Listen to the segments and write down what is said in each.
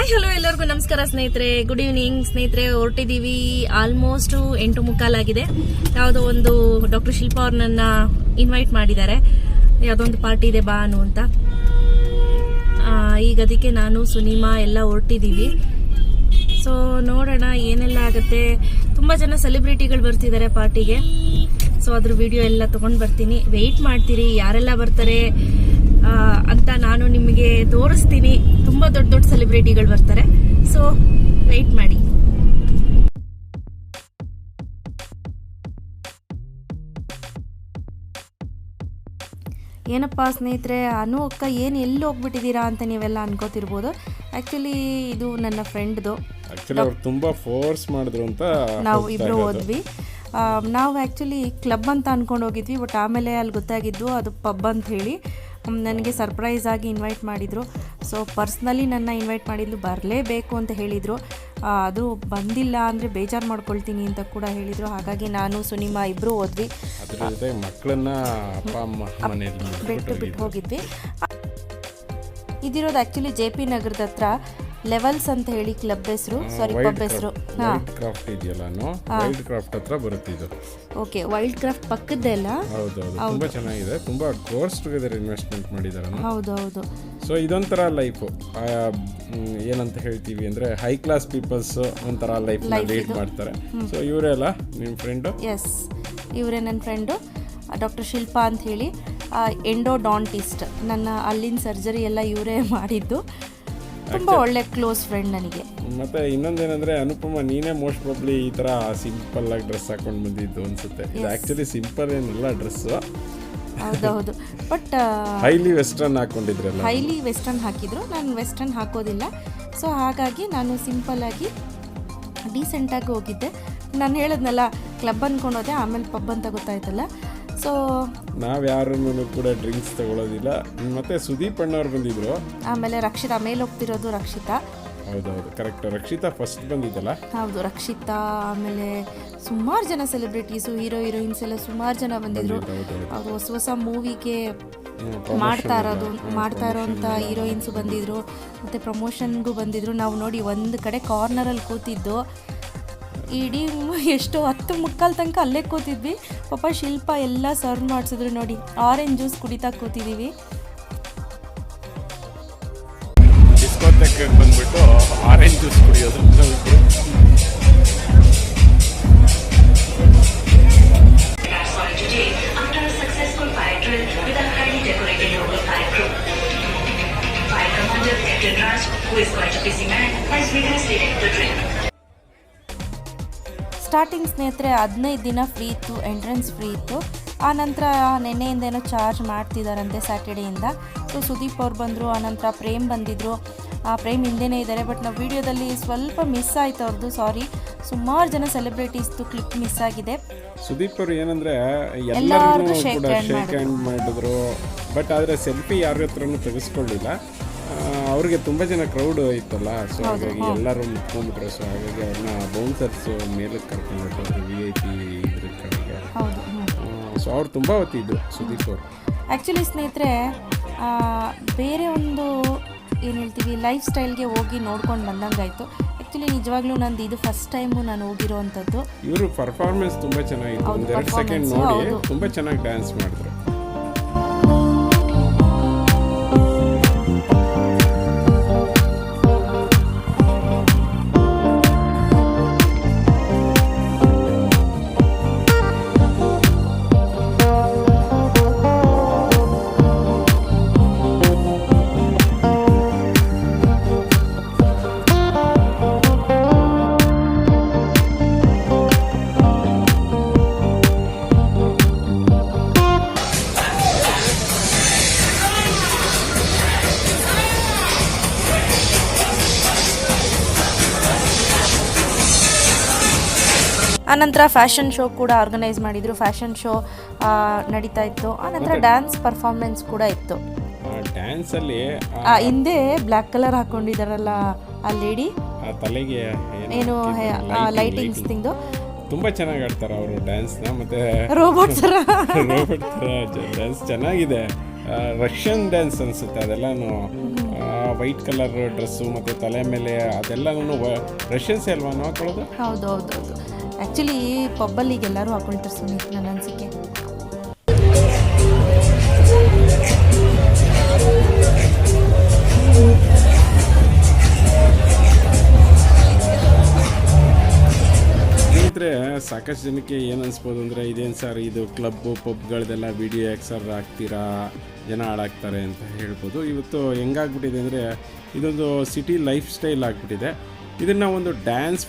Hi hello ಎಲ್ಲರಿಗೂ ನಮಸ್ಕಾರ ಸ್ನೇಹಿತರೆ, ಗುಡ್ ಈವ್ನಿಂಗ್ ಸ್ನೇಹಿತರೆ. ಹೊರಟಿದ್ದೀವಿ, ಆಲ್ಮೋಸ್ಟ್ 8:45 ಆಗಿದೆ. ಯಾವುದೋ ಒಂದು ಡಾಕ್ಟರ್ ಶಿಲ್ಪಾ ಅವ್ರು ನನ್ನ ಇನ್ವೈಟ್ ಮಾಡಿದ್ದಾರೆ, ಯಾವುದೋ ಒಂದು ಪಾರ್ಟಿ ಇದೆ ಬಾ ಅನು ಅಂತ. ಈಗ ಅದಕ್ಕೆ ನಾನು ಸುನಿಮಾ ಎಲ್ಲ ಹೊರಟಿದ್ದೀವಿ. ಸೊ ನೋಡೋಣ ಏನೆಲ್ಲ ಆಗುತ್ತೆ. ತುಂಬ ಜನ ಸೆಲೆಬ್ರಿಟಿಗಳು ಬರ್ತಿದ್ದಾರೆ ಪಾರ್ಟಿಗೆ. ಸೊ ಅದ್ರ ವಿಡಿಯೋ ಎಲ್ಲ ತೊಗೊಂಡು ಬರ್ತೀನಿ. ವೆಯ್ಟ್ ಮಾಡ್ತೀರಿ ಯಾರೆಲ್ಲ ಬರ್ತಾರೆ ಅಂತ ನಾನು ನಿಮಗೆ ತೋರಿಸ್ತೀನಿ. ತುಂಬ ದೊಡ್ಡ ದೊಡ್ಡ ಸೆಲೆಬ್ರಿಟಿಗಳು ಬರ್ತಾರೆ, ಸೊ ವೆಯ್ಟ್ ಮಾಡಿ. ಏನಪ್ಪ ಸ್ನೇಹಿತರೆ, ಅನು ಅಕ್ಕ ಏನು ಎಲ್ಲಿ ಹೋಗ್ಬಿಟ್ಟಿದ್ದೀರಾ ಅಂತ ನೀವೆಲ್ಲ ಅನ್ಕೋತಿರ್ಬೋದು. ಆ್ಯಕ್ಚುಲಿ ಇದು ನನ್ನ ಫ್ರೆಂಡ್ದು. ತುಂಬ ಫೋರ್ಸ್ ಮಾಡಿದ್ರು ಅಂತ ನಾವು ಇಬ್ಬರು ಹೋದ್ವಿ. ನಾವು ಆ್ಯಕ್ಚುಲಿ ಕ್ಲಬ್ ಅಂತ ಅಂದ್ಕೊಂಡು ಹೋಗಿದ್ವಿ, ಬಟ್ ಆಮೇಲೆ ಅಲ್ಲಿ ಗೊತ್ತಾಗಿದ್ದು ಅದು ಪಬ್ ಅಂತ ಹೇಳಿ. ನನಗೆ ಸರ್ಪ್ರೈಸ್ ಆಗಿ ಇನ್ವೈಟ್ ಮಾಡಿದರು. ಸೊ ಪರ್ಸ್ನಲಿ ನನ್ನ ಇನ್ವೈಟ್ ಮಾಡಿದ್ದು, ಬರಲೇಬೇಕು ಅಂತ ಹೇಳಿದರು. ಅದು ಬಂದಿಲ್ಲ ಅಂದರೆ ಬೇಜಾರು ಮಾಡ್ಕೊಳ್ತೀನಿ ಅಂತ ಕೂಡ ಹೇಳಿದರು. ಹಾಗಾಗಿ ನಾನು ಸುನಿಮಾ ಇಬ್ಬರು ಹೋದ್ವಿ. ಮಕ್ಕಳನ್ನ ಅಪ್ಪ ಅಮ್ಮ ಬಿಟ್ಟು ಹೋಗಿದ್ವಿ. ಇದಿರೋದು ಆ್ಯಕ್ಚುಲಿ JP ನಗರದ ಹತ್ರ ಲೆವೆಲ್ಸ್ ಅಂತ ಹೇಳಿ ಕ್ಲಬ್ ಹೆಸರು, ಸಾರಿ ಪಬ್ ಹೆಸರು. ಓಕೆ, ವೈಲ್ಡ್ ಕ್ರಾಫ್ಟ್ ಪಕ್ಕದ್ದೇ ಅಲ್ಲ? ತುಂಬಾ ಚೆನ್ನಾಗಿದೆ, ತುಂಬಾ ಕೋರ್ಸ್ ಟುಗೆದರ್ ಇನ್ವೆಸ್ಟ್ಮೆಂಟ್ ಮಾಡಿದ್ದಾರೆ. ಹೌದು. ಸೊ ಇದೊಂಥರ ಲೈಫ್ ಏನಂತ ಹೇಳ್ತೀವಿ ಅಂದ್ರೆ ಹೈ ಕ್ಲಾಸ್ ಪೀಪಲ್ಸ್ ಒಂಥರ ಲೈಫ್ ಲೀಡ್ ಮಾಡ್ತಾರೆ. ಸೊ ಇವರೆಲ್ಲ ನಿಮ್ಮ ಫ್ರೆಂಡು? ಎಸ್, ಇವರೇ ನನ್ನ ಫ್ರೆಂಡು, ಡಾಕ್ಟರ್ ಶಿಲ್ಪಾ ಅಂತ ಹೇಳಿ. ಎಂಡೋಡಾಂಟಿಸ್ಟ್, ನನ್ನ ಅಲ್ಲಿನ ಸರ್ಜರಿ ಎಲ್ಲ ಇವರೇ ಮಾಡಿದ್ದು. ತುಂಬ ಒಳ್ಳೆ ಕ್ಲೋಸ್ ಫ್ರೆಂಡ್ ನನಗೆ. ಮತ್ತೆ ಇನ್ನೊಂದೇನಂದ್ರೆ ಅನುಪಮ, ನೀನೇ ಮೋಸ್ಟ್ ಪ್ರಾಬ್ಲಿ ಈ ತರ ಸಿಂಪಲ್ ಆಗಿ ಡ್ರೆಸ್ ಹಾಕೊಂಡು ಬಂದಿದ್ದು ಅನ್ಸುತ್ತೆ. ಇದು ಆಕ್ಚುಲಿ ಸಿಂಪಲ್ ಏನಿಲ್ಲ ಡ್ರೆಸ್. ಹೌದು, ಬಟ್ ಹೈಲಿ ವೆಸ್ಟರ್ನ್ ಹಾಕೊಂಡಿದ್ರಲ್ಲ. ಹೈಲಿ ವೆಸ್ಟರ್ನ್ ಹಾಕಿದ್ರು, ನಾನು ವೆಸ್ಟರ್ನ್ ಹಾಕೋದಿಲ್ಲ. ಸೊ ಹಾಗಾಗಿ ನಾನು ಸಿಂಪಲ್ ಆಗಿ ಡೀಸೆಂಟಾಗಿ ಹೋಗಿದ್ದೆ. ನಾನು ಹೇಳಿದ್ನಲ್ಲ ಕ್ಲಬ್ ಅಂದ್ಕೊಂಡು ಹೋದೆ, ಆಮೇಲೆ ಪಬ್ ಅಂತ ಗೊತ್ತಾಯ್ತಲ್ಲ. ಸೊ ನಾವ್ಯಾರು ಕೂಡ ಡ್ರಿಂಕ್ಸ್ ತಗೊಳ್ಳೋದಿಲ್ಲ. ಮತ್ತೆ ಸುದೀಪ್ ಅಣ್ಣವ್ರು ಬಂದಿದ್ರು, ಆಮೇಲೆ ರಕ್ಷಿತಾ, ಮೇಲೆ ಹೋಗ್ತಿರೋದು ರಕ್ಷಿತಾ. ಹೌದೌದು, ಕರೆಕ್ಟ್. ರಕ್ಷಿತಾ ಫಸ್ಟ್ ಬಂದಿದ್ದಲ್ಲ? ಹೌದು, ರಕ್ಷಿತಾ. ಆಮೇಲೆ ಸುಮಾರು ಜನ ಸೆಲೆಬ್ರಿಟೀಸು, ಹೀರೋಯಿನ್ಸ್ ಎಲ್ಲ ಸುಮಾರು ಜನ ಬಂದಿದ್ರು. ಅವರು ಹೊಸ ಮೂವಿಗೆ ಮಾಡ್ತಾ ಇರೋಂಥ ಹೀರೋಯಿನ್ಸು ಬಂದಿದ್ರು, ಮತ್ತು ಪ್ರಮೋಷನ್ಗೂ ಬಂದಿದ್ರು. ನಾವು ನೋಡಿ ಒಂದು ಕಡೆ ಕಾರ್ನರಲ್ಲಿ ಕೂತಿದ್ದು, ಇಡೀ ಎಷ್ಟು 10:15 ತನಕ ಅಲ್ಲೇ ಕೂತಿದ್ವಿ. ಪಾಪ ಶಿಲ್ಪ ಎಲ್ಲ ಸರ್ವ್ ಮಾಡಿಸಿದ್ರು ನೋಡಿ. ಆರೆಂಜ್ ಜ್ಯೂಸ್ ಕುಡಿತಾ ಕೂತಿದ್ದೀವಿ. ಡಿಸ್ಕೋಟೆಕ್ಗೆ ಬಂದ್ಬಿಟ್ಟು ಆರೆಂಜ್ ಜ್ಯೂಸ್ ಕುಡಿಯೋದು. ಸ್ಟಾರ್ಟಿಂಗ್ ಸ್ನೇಹಿತರೆ 15 ದಿನ ಫ್ರೀ ಇತ್ತು, ಎಂಟ್ರೆನ್ಸ್ ಫ್ರೀ ಇತ್ತು. ಆನಂತರ ನೆನ್ನೆಯಿಂದ ಏನೋ ಚಾರ್ಜ್ ಮಾಡ್ತಿದ್ದಾರಂತೆ ಸ್ಯಾಟರ್ಡೇಯಿಂದ. ಸೊ ಸುದೀಪ್ ಅವ್ರು ಬಂದರು, ಆನಂತರ ಪ್ರೇಮ್ ಬಂದಿದ್ದರು. ಪ್ರೇಮ್ ಹಿಂದೆನೇ ಇದ್ದಾರೆ, ಬಟ್ ನಾವು ವಿಡಿಯೋದಲ್ಲಿ ಸ್ವಲ್ಪ ಮಿಸ್ ಆಯ್ತು ಅವ್ರದ್ದು, ಸಾರಿ. ಸುಮಾರು ಜನ ಸೆಲೆಬ್ರಿಟೀಸ್ದು ಕ್ಲಿಪ್ ಮಿಸ್ ಆಗಿದೆ. ಸುದೀಪ್ ಅವರು ಏನಂದ್ರೆ ಎಲ್ಲರಿಗೂ ಶೇಕ್ ಹ್ಯಾಂಡ್ ಮಾಡಿದ್ರು, ಬಟ್ ಆದರೆ ಸೆಲ್ಫಿ ಯಾರ ಹತ್ರನೂ ತೆಗೆಸ್ಕೊಳ್ಳಿಲ್ಲ. ಅವ್ರಿಗೆ ತುಂಬ ಜನ ಕ್ರೌಡ್ ಇತ್ತಲ್ಲ, ಸೊ ಹಾಗಾಗಿ ಎಲ್ಲರೂ ಮುಟ್ಕೊಂಡ್ಬಿಟ್ರು. ಸೊ ಹಾಗಾಗಿ ಅವ್ರನ್ನ ಬೌನ್ಸರ್ಸ್ ಮೇಲಕ್ಕೆ ಕರ್ಕೊಂಡು ಹೊರಟೋದ್ರು VIP ಇದ್ರ ಕಡೆಗೆ. ಸೊ ಅವ್ರು ತುಂಬ ಹೊತ್ತಿದ್ರು ಸುದೀಪ್ ಅವರು. ಆ್ಯಕ್ಚುಲಿ ಸ್ನೇಹಿತರೆ, ಬೇರೆ ಒಂದು ಏನು ಹೇಳ್ತೀವಿ, ಲೈಫ್ ಸ್ಟೈಲ್ಗೆ ಹೋಗಿ ನೋಡ್ಕೊಂಡು ಬಂದಂಗಾಯಿತು. ಆ್ಯಕ್ಚುಲಿ ನಿಜವಾಗ್ಲೂ ನಂದು ಇದು ಫಸ್ಟ್ ಟೈಮು ನಾನು ಹೋಗಿರೋ ಅಂಥದ್ದು. ಇವರು ಪರ್ಫಾರ್ಮೆನ್ಸ್ ತುಂಬ ಚೆನ್ನಾಗಿತ್ತು. 1-2 ಸೆಕೆಂಡ್ ನೋಡಿ ತುಂಬ ಚೆನ್ನಾಗಿ ಡ್ಯಾನ್ಸ್ ಮಾಡಿದ್ರು. ಆನಂತರ ಫ್ಯಾಷನ್ ಶೋ ಕೂಡ ಆರ್ಗನೈಸ್ ಮಾಡಿದರು. ಫ್ಯಾಷನ್ ಶೋ ನಡೀತಾ ಇತ್ತು. ಆನಂತರ ಡ್ಯಾನ್ಸ್ ಪರ್ಫಾರ್ಮೆನ್ಸ್ ಕೂಡ ಇತ್ತು. ಡ್ಯಾನ್ಸಲ್ಲಿ ಹಿಂದೆ ಬ್ಲ್ಯಾಕ್ ಕಲರ್ ಹಾಕೊಂಡಿದ್ದಾರಲ್ಲ ಆ ಲೇಡಿ, ತಲೆಗೆ ಏನು ಲೈಟಿಂಗ್ಸ್ ತಿಂದು ತುಂಬ ಚೆನ್ನಾಗಿ ಆಡ್ತಾರೆ ಅವರು ಡ್ಯಾನ್ಸ್ನ. ಮತ್ತು ರೋಬೋಟ್ ಥರ ಡ್ಯಾನ್ಸ್ ಚೆನ್ನಾಗಿದೆ. ರಷ್ಯನ್ ಡ್ಯಾನ್ಸ್ ಅನಿಸುತ್ತೆ ಅದೆಲ್ಲನೂ. ವೈಟ್ ಕಲರ್ ಡ್ರೆಸ್ಸು ಮತ್ತು ತಲೆ ಮೇಲೆ ಅದೆಲ್ಲನೂ ರಷ್ಯನ್ಸೇ ಅಲ್ವಾ ನಾವು ಹಾಕೊಳ್ಳೋದು? ಹೌದು ಆ್ಯಕ್ಚುಲಿ ಪಬ್ಬಲ್ಲಿ ಈಗ ಎಲ್ಲರೂ ಹಾಕೊಳ್ತಾರೆ ಸುನೀತ್, ನನ್ನ ಅನಿಸಿಕೆ. ಸ್ನೇಹಿತರೆ, ಸಾಕಷ್ಟು ಜನಕ್ಕೆ ಏನು ಅನಿಸ್ಬೋದು ಅಂದರೆ ಇದೇನು ಸರ್ ಇದು ಕ್ಲಬ್ಬು ಪಬ್ಗಳದೆಲ್ಲ ವಿಡಿಯೋ ಯಾಕೆ ಸರ್ ಹಾಕ್ತೀರಾ, ಜನ ಹಾಳಾಗ್ತಾರೆ ಅಂತ ಹೇಳ್ಬೋದು. ಇವತ್ತು ಹೆಂಗಾಗ್ಬಿಟ್ಟಿದೆ ಅಂದರೆ ಇದೊಂದು ಸಿಟಿ ಲೈಫ್ ಸ್ಟೈಲ್ ಆಗಿಬಿಟ್ಟಿದೆ. ಇದನ್ನು ಒಂದು ಡ್ಯಾನ್ಸ್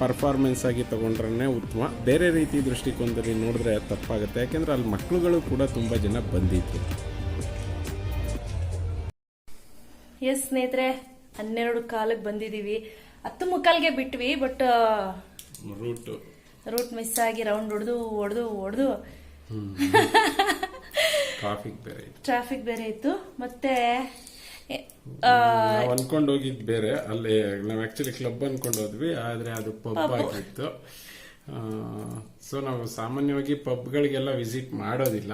ಪರ್ಫಾರ್ಮೆನ್ಸ್ ಆಗಿ ತೊಗೊಂಡ್ರೆ ಉತ್ತಮ. ಬೇರೆ ರೀತಿ ದೃಷ್ಟಿಕೋನದಲ್ಲಿ ನೋಡಿದ್ರೆ ತಪ್ಪಾಗುತ್ತೆ, ಯಾಕೆಂದರೆ ಅಲ್ಲಿ ಮಕ್ಕಳುಗಳು ಕೂಡ ತುಂಬ ಜನ ಬಂದಿದ್ರು. ಎಸ್ ಸ್ನೇಹಿತರೆ, 12:15 ಬಂದಿದ್ದೀವಿ. 10:45ಗೆ ಬಿಟ್ವಿ, ಬಟ್ ರೂಟ್ ಮಿಸ್ ಆಗಿ ರೌಂಡ್ ಹೊಡೆದು ಟ್ರಾಫಿಕ್ ಬೇರೆ ಇತ್ತು. ಮತ್ತೆ ನಾವು ಅನ್ಕೊಂಡು ಹೋಗಿದ್ದು ಬೇರೆ, ಅಲ್ಲಿ ನಾವು ಆಕ್ಚುಲಿ ಕ್ಲಬ್ ಅನ್ಕೊಂಡು ಹೋದ್ವಿ, ಆದ್ರೆ ಅದು ಪಬ್ ಆಗಿತ್ತು. ಸೊ ನಾವು ಸಾಮಾನ್ಯವಾಗಿ ಪಬ್ಗಳಿಗೆಲ್ಲ ವಿಸಿಟ್ ಮಾಡೋದಿಲ್ಲ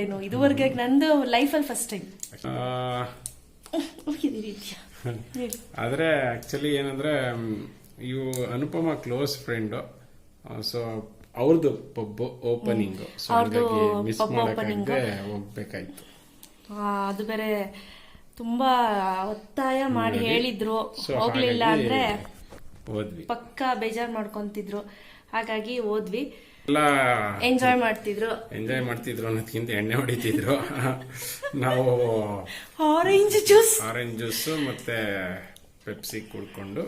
ಇನ್ನು ಇದುವರೆಗೆ ನಂದು ಲೈಫಲ್ಲಿ ಫಸ್ಟ್ ಟೈಮ್. ಆದ್ರೆ ಆಕ್ಚುಲಿ ಏನಂದ್ರೆ ಇವು ಅನುಪಮ ಕ್ಲೋಸ್ ಫ್ರೆಂಡ್, ಸೊ ಅವ್ರದ್ದು ಪಬ್ ಓಪನಿಂಗ್, ಸೊ ಹಾಗಾಗಿ ಮಿಸ್ ಮಾಡಕ್ಕೆ ಹೋಗ್ಬೇಕಾಯ್ತು. ಅದು ಬೇರೆ ತುಂಬಾ ಒತ್ತಾಯ ಮಾಡಿ ಹೇಳಿದ್ರು, ಹೋಗ್ಲಿಲ್ಲ ಅಂದ್ರೆ ಪಕ್ಕಾ ಬೇಜಾರ್ ಮಾಡ್ಕೊಂತಿದ್ರು. ಹಾಗಾಗಿ ಹೋದ್ವಿ. ಎಲ್ಲ ಎಂಜಾಯ್ ಮಾಡ್ತಿದ್ರು ಅನ್ನೋದಕ್ಕಿಂತ ಎಣ್ಣೆ ಹೊಡಿತಿದ್ರು. ನಾವು ಆರೆಂಜ್ ಜ್ಯೂಸ್ ಮತ್ತೆ ಪೆಪ್ಸಿ ಕುಡ್ಕೊಂಡು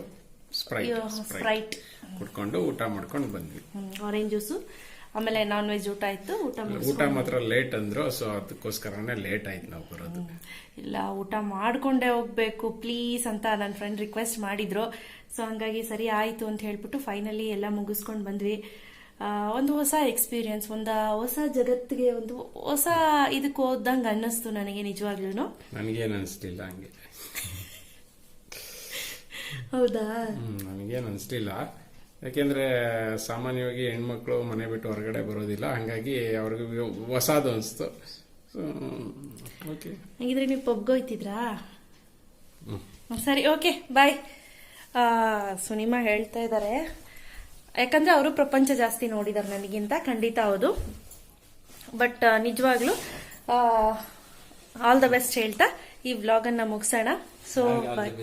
ಸ್ಪ್ರೈಟ್ ಕುಡ್ಕೊಂಡು ಊಟ ಮಾಡ್ಕೊಂಡು ಬಂದ್ವಿ. ಆರೆಂಜ್ ಜ್ಯೂಸು, ಆಮೇಲೆ ನಾನ್ ವೆಜ್ ಊಟ ಇತ್ತು. ಊಟ ಮಾತ್ರ ಲೇಟ್ ಅಂದ್ರು, ಸೊ ಅದಕ್ಕೋಸ್ಕರನೇ ಲೇಟ್ ಆಯ್ತು ನಾವು ಬರೋದು. ಇಲ್ಲ, ಊಟ ಮಾಡ್ಕೊಂಡೇ ಹೋಗ್ಬೇಕು ಪ್ಲೀಸ್ ಅಂತ ನನ್ನ ಫ್ರೆಂಡ್ ರಿಕ್ವೆಸ್ಟ್ ಮಾಡಿದ್ರು. ಸೊ ಹಂಗಾಗಿ ಸರಿ ಆಯ್ತು ಅಂತ ಹೇಳ್ಬಿಟ್ಟು ಫೈನಲಿ ಎಲ್ಲ ಮುಗಿಸ್ಕೊಂಡು ಬಂದ್ವಿ. ಒಂದು ಹೊಸ ಎಕ್ಸ್ಪೀರಿಯನ್ಸ್, ಒಂದು ಹೊಸ ಜಗತ್ತಿಗೆ, ಒಂದು ಹೊಸ ಇದಕ್ಕೆ ಹೋದಂಗೆ ಅನ್ನಿಸ್ತು ನನಗೆ ನಿಜವಾಗ್ಲೂ. ನನಗೇನು ಅನಿಸ್ಲಿಲ್ಲ ಹಂಗೆ. ಹೌದಾ? ನನಗೇನು ಅನಿಸ್ಲಿಲ್ಲ, ಯಾಕೆಂದ್ರೆ ಸಾಮಾನ್ಯವಾಗಿ ಹೆಣ್ಮಕ್ಳು ಮನೆ ಬಿಟ್ಟು ಹೊರಗಡೆ ಬರೋದಿಲ್ಲ, ಹಂಗಾಗಿ ಅವ್ರಿಗೆ ಹೊಸದು ಅನಿಸ್ತು. ಓಕೆ, ಹಾಗಿದ್ರೆ ನೀವು ಪಬ್ಗೆ ಹೋಯ್ತಿದ್ರಾ? ಸರಿ, ಓಕೆ, ಬಾಯ್. ಸುನಿಮಾ ಹೇಳ್ತಾ ಇದ್ದಾರೆ, ಯಾಕಂದ್ರೆ ಅವರು ಪ್ರಪಂಚ ಜಾಸ್ತಿ ನೋಡಿದಾರೆ ನನಗಿಂತ. ಖಂಡಿತ ಹೌದು, ಬಟ್ ನಿಜವಾಗ್ಲೂ ಆಲ್ ದ ಬೆಸ್ಟ್ ಹೇಳ್ತಾ ಈ ವ್ಲಾಗ್ ಅನ್ನ ಮುಗಿಸೋಣ. ಸೊ ಬಾಯ್.